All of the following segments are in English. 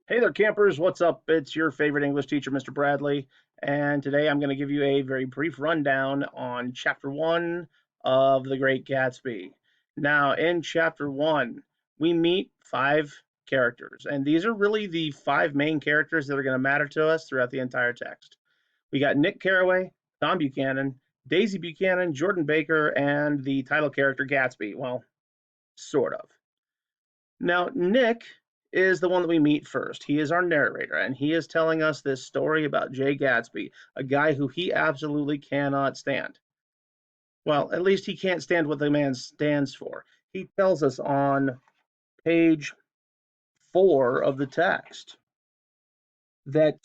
Hey there, campers. What's up? It's your favorite English teacher, Mr. Bradley. And today I'm going to give you a very brief rundown on Chapter 1 of The Great Gatsby. Now, in Chapter 1, we meet five characters, and these are really the five main characters that are going to matter to us throughout the entire text. We got Nick Carraway, Tom Buchanan, Daisy Buchanan, Jordan Baker, and the title character Gatsby. Well, sort of. Now, Nick is the one that we meet first. He is our narrator, and he is telling us this story about Jay Gatsby, a guy who he absolutely cannot stand. Well, at least he can't stand what the man stands for. He tells us on page 4 of the text that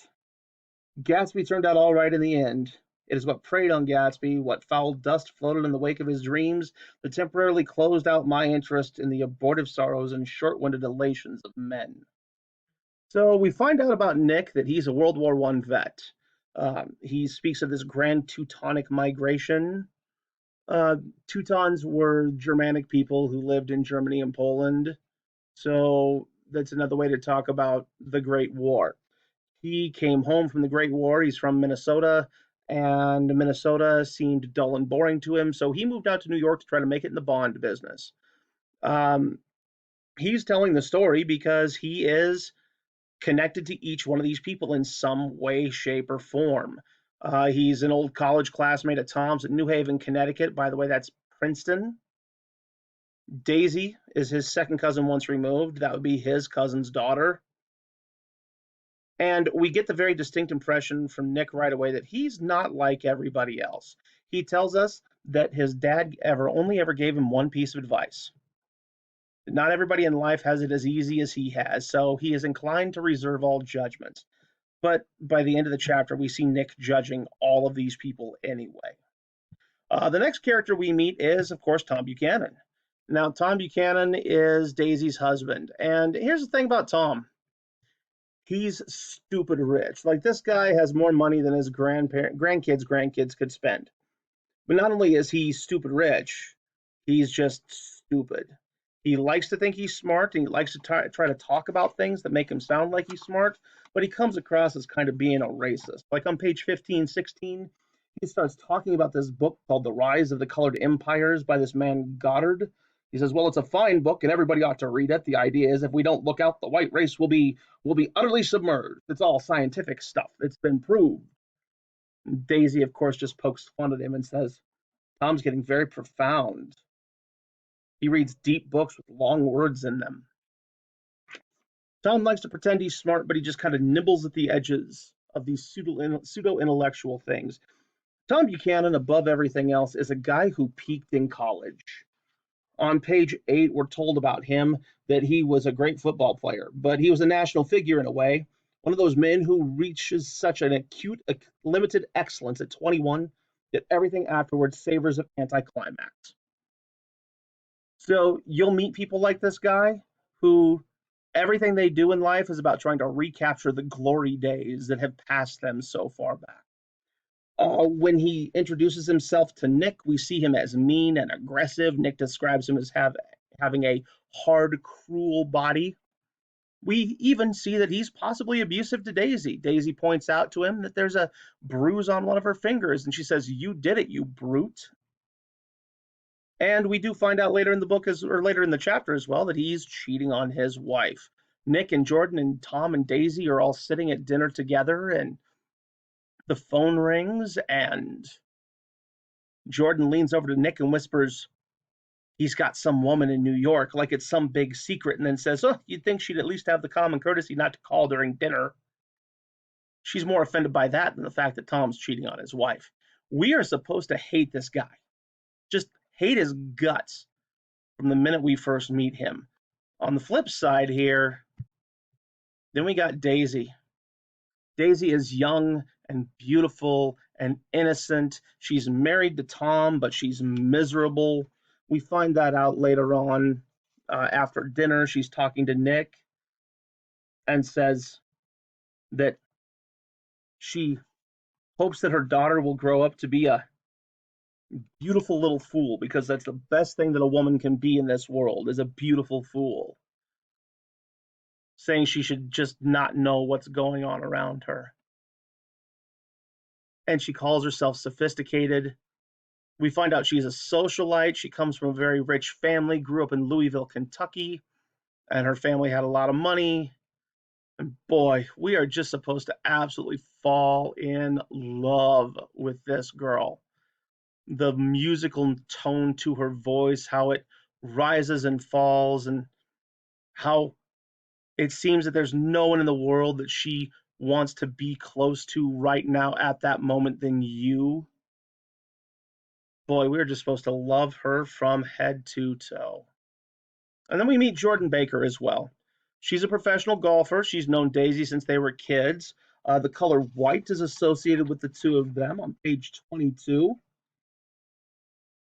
Gatsby turned out all right in the end. It is what preyed on Gatsby, what foul dust floated in the wake of his dreams, that temporarily closed out my interest in the abortive sorrows and short-winded elations of men. So we find out about Nick that he's a World War One vet. He speaks of this Grand Teutonic migration. Uh, Teutons were Germanic people who lived in Germany and Poland. So that's another way to talk about the Great War. He came home from the Great War. He's from Minnesota, and Minnesota seemed dull and boring to him. So he moved out to New York to try to make it in the bond business. Um, he's telling the story because he is connected to each one of these people in some way, shape, or form. He's an old college classmate at Tom's at New Haven, Connecticut. By the way, that's Princeton. Daisy is his second cousin once removed. That would be his cousin's daughter. And we get the very distinct impression from Nick right away that he's not like everybody else. He tells us that his dad only ever gave him one piece of advice. Not everybody in life has it as easy as he has, so he is inclined to reserve all judgment. But by the end of the chapter, we see Nick judging all of these people anyway. The next character we meet is, of course, Tom Buchanan. Now, Tom Buchanan is Daisy's husband. And here's the thing about Tom, he's stupid rich. Like, this guy has more money than his grandkids could spend. But not only is he stupid rich, he's just stupid. He likes to think he's smart, and he likes to try to talk about things that make him sound like he's smart, but he comes across as kind of being a racist. Like on page 15, 16, he starts talking about this book called The Rise of the Colored Empires by this man Goddard. He says, well, it's a fine book and everybody ought to read it. The idea is if we don't look out, the white race will be utterly submerged. It's all scientific stuff. It's been proved. Daisy, of course, just pokes fun at him and says, Tom's getting very profound. He reads deep books with long words in them. Tom likes to pretend he's smart, but he just kind of nibbles at the edges of these pseudo intellectual things. Tom Buchanan, above everything else, is a guy who peaked in college. On page 8, we're told about him that he was a great football player, but he was a national figure in a way. One of those men who reaches such an acute, limited excellence at 21 that everything afterwards savors of anticlimax. So you'll meet people like this guy who everything they do in life is about trying to recapture the glory days that have passed them so far back. When he introduces himself to Nick, we see him as mean and aggressive. Nick describes him as having a hard, cruel body. We even see that he's possibly abusive to Daisy. Daisy points out to him that there's a bruise on one of her fingers, and she says, "You did it, you brute." And we do find out later in the book, or later in the chapter as well, that he's cheating on his wife. Nick and Jordan and Tom and Daisy are all sitting at dinner together, and the phone rings, and Jordan leans over to Nick and whispers, he's got some woman in New York, like it's some big secret, and then says, oh, you'd think she'd at least have the common courtesy not to call during dinner. She's more offended by that than the fact that Tom's cheating on his wife. We are supposed to hate this guy, just hate his guts from the minute we first meet him. On the flip side here, then we got Daisy. Daisy is young and beautiful and innocent. She's married to Tom, but she's miserable. We find that out later on after dinner. She's talking to Nick and says that she hopes that her daughter will grow up to be a beautiful little fool, because that's the best thing that a woman can be in this world, is a beautiful fool. saying she should just not know what's going on around her. And she calls herself sophisticated. We find out she's a socialite. She comes from a very rich family, grew up in Louisville, Kentucky, and her family had a lot of money. And boy, we are just supposed to absolutely fall in love with this girl. The musical tone to her voice, how it rises and falls, and how it seems that there's no one in the world that she wants to be close to right now at that moment than you. Boy, we're just supposed to love her from head to toe. And then we meet Jordan Baker as well. She's a professional golfer. She's known Daisy since they were kids. The color white is associated with the two of them on page 22.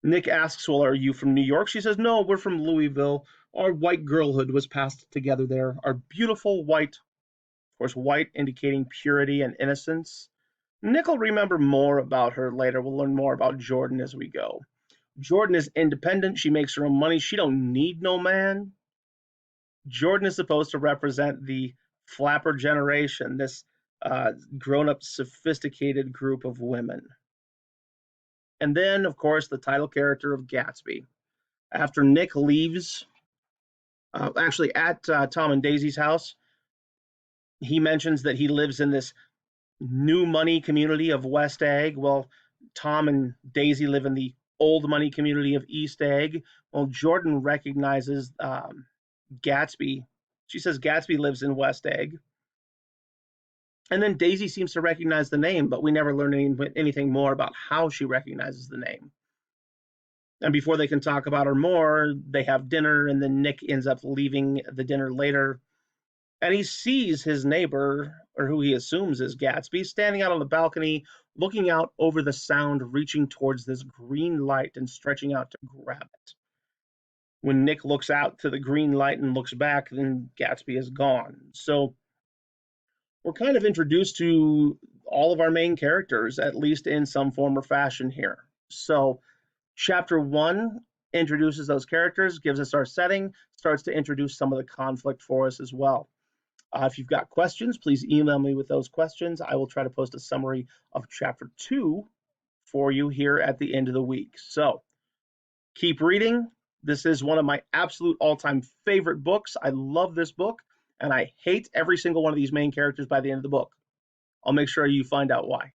Nick asks, well, are you from New York? She says, no, we're from Louisville. Our white girlhood was passed together there. Our beautiful white, of course, white indicating purity and innocence. Nick will remember more about her later. We'll learn more about Jordan as we go. Jordan is independent. She makes her own money. She don't need no man. Jordan is supposed to represent the flapper generation, this grown-up, sophisticated group of women. And then, of course, the title character of Gatsby. After Nick leaves, actually at Tom and Daisy's house, he mentions that he lives in this new money community of West Egg. Well, Tom and Daisy live in the old money community of East Egg. Well, Jordan recognizes Gatsby. She says Gatsby lives in West Egg. And then Daisy seems to recognize the name, but we never learn anything more about how she recognizes the name. And before they can talk about her more, they have dinner, and then Nick ends up leaving the dinner later. And he sees his neighbor, or who he assumes is Gatsby, standing out on the balcony, looking out over the sound, reaching towards this green light and stretching out to grab it. When Nick looks out to the green light and looks back, then Gatsby is gone. So we're kind of introduced to all of our main characters, at least in some form or fashion here. So chapter 1 introduces those characters, gives us our setting, starts to introduce some of the conflict for us as well. If you've got questions, please email me with those questions. I will try to post a summary of chapter 2 for you here at the end of the week. So keep reading. This is one of my absolute all-time favorite books. I love this book, and I hate every single one of these main characters by the end of the book. I'll make sure you find out why.